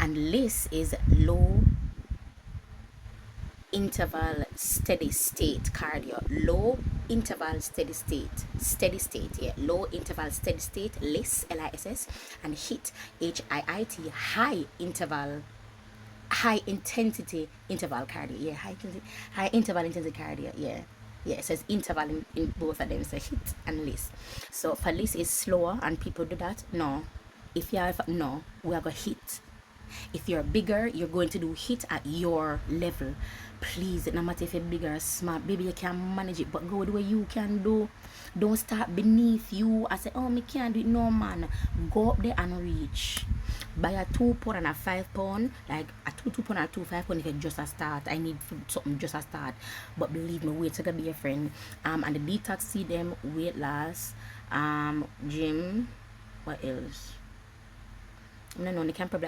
And LISS is low interval steady state cardio. Low interval steady state, yeah, low interval steady state, LISS, LISS. And HIIT, HIIT, high intensity interval cardio, yeah, high interval intensity cardio, yeah. Yeah, it says interval in both of them, so HIIT and LISS. So for LISS is slower and people do that. No, if you have, no, we are going HIIT. If you're bigger, you're going to do HIIT at your level. Please, no matter if you're bigger or small, baby, you can manage it, but go the way you can do. Don't start beneath you. I say, oh, me can't do it. No, man. Go up there and reach. Buy a 2 pound and a 5 pound, like a 2 pound and 2 5 pound if you just a start. I need something just a start. But believe me, wait till be a friend. And the detox see them weight loss, gym, what else? No, they can probably